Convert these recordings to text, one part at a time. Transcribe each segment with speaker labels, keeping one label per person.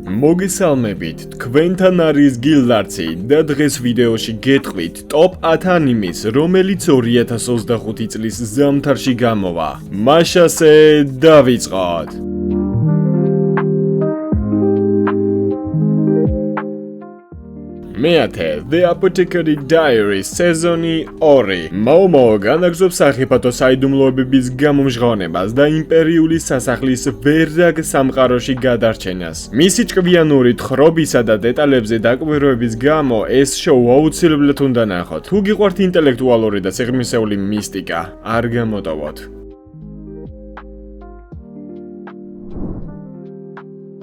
Speaker 1: მოგესალმებით, თქვენთან არის გილდარცი და დღეს ვიდეოში გეტყვით ტოპ 10 ანიმეს, რომელიც 2025 წლის ზამთარში გამოვა. მაშასე დავიწყოთ. მეათე The Apothecary Diaries სეზონი 2. მაომო განაგზობს სახიფათო საიდუმლოებების გამომჟღავნებას და იმპერიული სასახლის ვერაგ სამყაროში გადარჩენას. მისი ჭკვიანური თხრობისა და დეტალებზე დაკვირვების გამო ეს შოუ აუცილებლად უნდა ნახოთ. თუ გიყვართ ინტელექტუალური და სიღრმისეული მისტიკა, არ გამოტოვოთ.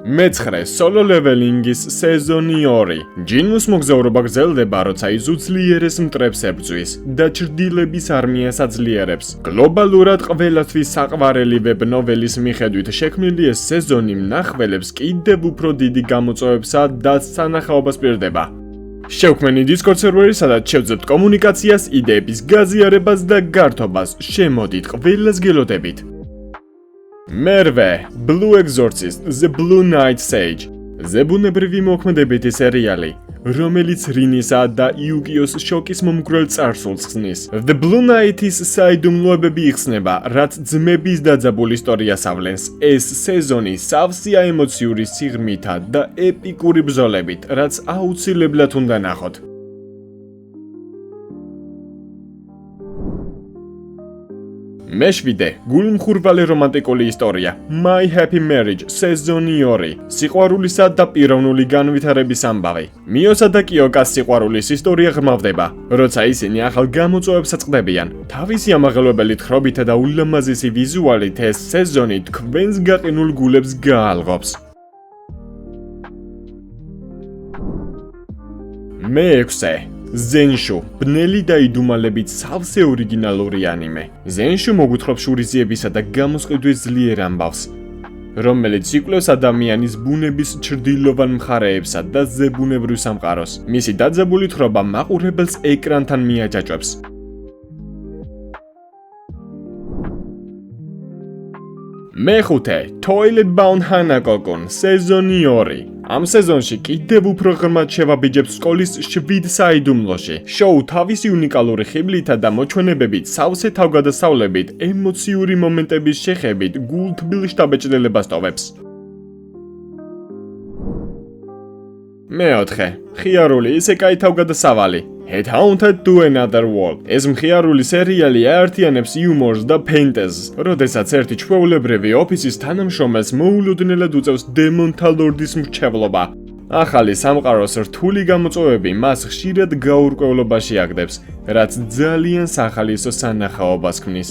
Speaker 1: მეცხრე Solo Leveling-ის სეზონი 2. ჯინმუს მოგზაურობა გრძელდება, როცა ის უძლიერეს მტრებს ებრძვის და ჭრდილების არმიას აძლიერებს. გლობალურად ყველასთვის საყვარელი ვებ-ნოველის მიხედვით შექმნილი ეს სეზონი მნახველებს კიდევ უფრო დიდი გამოწვევებსა და სანახაობას პირდება. შევქმნით Discord სერვერი, სადაც შევძლებთ კომუნიკაციას, იდეების გაზიარებას და გართობას. შემოდით ყველას გელოდებით. მერვე Blue Exorcist The Blue Night Sage ზებუნებრივი მოქმედებითი სერიალი, რომელიც რინისა და იუკიოს შოკის მომგვრელ წარსულს ხსნის. The Blue Night-ის საიდუმლოებები იხსნება, რაც ძმების დაძაბულ ისტორიას ავლენს. ეს სეზონი სავსეა ემოციური სიღრმითა და ეპიკური ბრძოლებით, რაც აუცილებლად უნდა ნახოთ. მეშვიდე გულმხურვალი რომანტიკული ისტორია My Happy Marriage სეზონი 2. სიყვარულისა და პიროვნული განვითარების ამბავი. მიოსა და კიოკას სიყვარულის ისტორია ღრმავდება, როცა ისინი ახალ გამოწვევებს აწყდებიან. თავისი ამაღელვებელი თხრობითა და ულამაზესი ვიზუალით ეს სეზონი თქვენს გაყინულ გულებს გაალღობს. მეექვსე ზენშუ ბნელი და იდუმალებით სავსე ორიგინალური ანიმე. ზენშუ მოგვითხრობს შურიზიებისა და გამოსყიდვის ძლიერ ამბავს, რომელიც იკვლევს ადამიანის ბუნების ჩრდილოვან მხარეებსა და ზებუნებრივ სამყაროს. მისი დაძაბული თხრობა მაყურებელს ეკრანთან მიაჯაჭვებს. მეხუთე Toilet Bound Hanako-kun სეზონი 2. ამ სეზონში კიდევ უფრო ღრმად შევაბიჯებს სკოლის 7 საიდუმლოში. შოუ თავისი უნიკალური ხიბლითა და მოჩვენებებით, სავსე თავგადასავლებით, ემოციური მომენტების შეხებით გულთბილ შთაბეჭდილებას ტოვებს. მეოთხე ხიარული ისეკაი თავგადასავალი Headhunted to Another World. ეს მხიარული სერიალი აერთიანებს იუმორს და ფენტეზს, როდესაც ერთი ჩვეულებრივი ოფისის თანამშრომელს მოულოდნელად უწევს დემონთა ლორდის მრჩევლობა. ახალი სამყაროს რთული გამოწვევები მას ხშირად გაურკვევლობაში აგდებს, რაც ძალიან სახალისო სანახაობას ქმნის.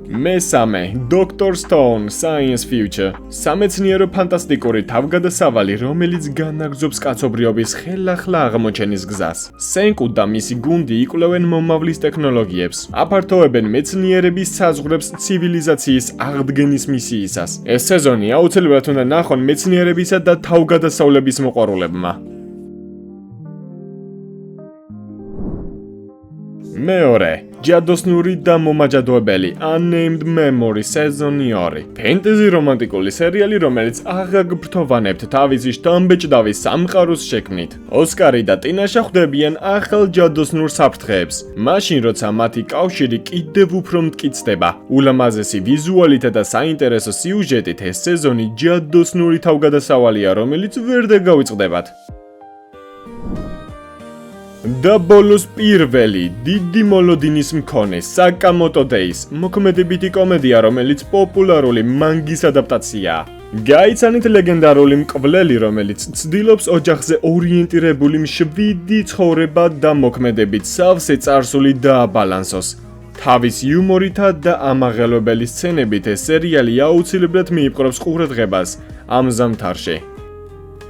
Speaker 1: მესამე Dr. Stone Science Future სამეცნიერო ფანტასტიკური თავგადასავალი, რომელიც განაგზობს კაცობრიობის ხელახლა აღმოჩენის გზას. სენკუ და მისი გუნდი იკვლევენ მომავლის ტექნოლოგიებს, აფართოვებენ მეცნიერების საზღვრებს ცივილიზაციის აღდგენის მისიისას. ეს სეზონი აუცილებლად უნდა ნახონ მეცნიერებისა და თავგადასავლების მოყვარულებმა. მეორე ჯადოსნური და მომაჯადოებელი Unnamed Memory სეზონი 2. ფენტეზი რომანტიკული სერიალი, რომელიც აღგბრთოვანებთ თავისი შთამბეჭდავი სამყაროს შექმნით. ოსკარი და ტინაშა ხვდებიან ახალ ჯადოსნურ საფრთხეებს, მაშინ როცა მათი კავშირი კიდევ უფრო მტკიცდება. ულამაზესი ვიზუალითა და საინტერესო სიუჟეტით ეს სეზონი ჯადოსნური თავგადასავალია, რომელიც ვერ დაგავიწყდებათ. და ბოლოს პირველი დიდი მოლოდინის მქონე საკამოტო დეის მოქმედებითი კომედია, რომელიც პოპულარული მანგის ადაპტაციაა. გაიცანით ლეგენდარული მკვლელი, რომელიც ცდილობს ოჯახზე ორიენტირებული მშვიდი ცხოვრება და მოქმედებით სავსე წარსული დააბალანსოს. თავის იუმორითა და ამაღელვებელი სცენებით ეს სერიალი აუცილებლად მიიპყრობს ყურადღებას ამ ზამთარში.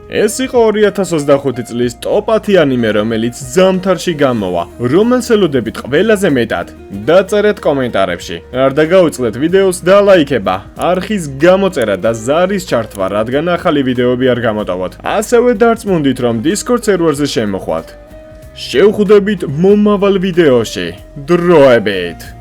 Speaker 1: ეს იყო 2025 წლის ტოპ 10 ანიმე, რომელიც ზამთარში გამოვა. რომელ ელოდებით ყველაზე მეტად? დაწერეთ კომენტარებში. არ დაგაუწყდეთ ვიდეოს და ლაიქება, არხის გამოწერა და ზარის ჩართვა, რადგან ახალი ვიდეოები არ გამოტოვოთ. ასევე დარწმუნდით, რომ Discord სერვერზე შემოხვათ. შევხვდებით მომავალ ვიდეოში. დროებით!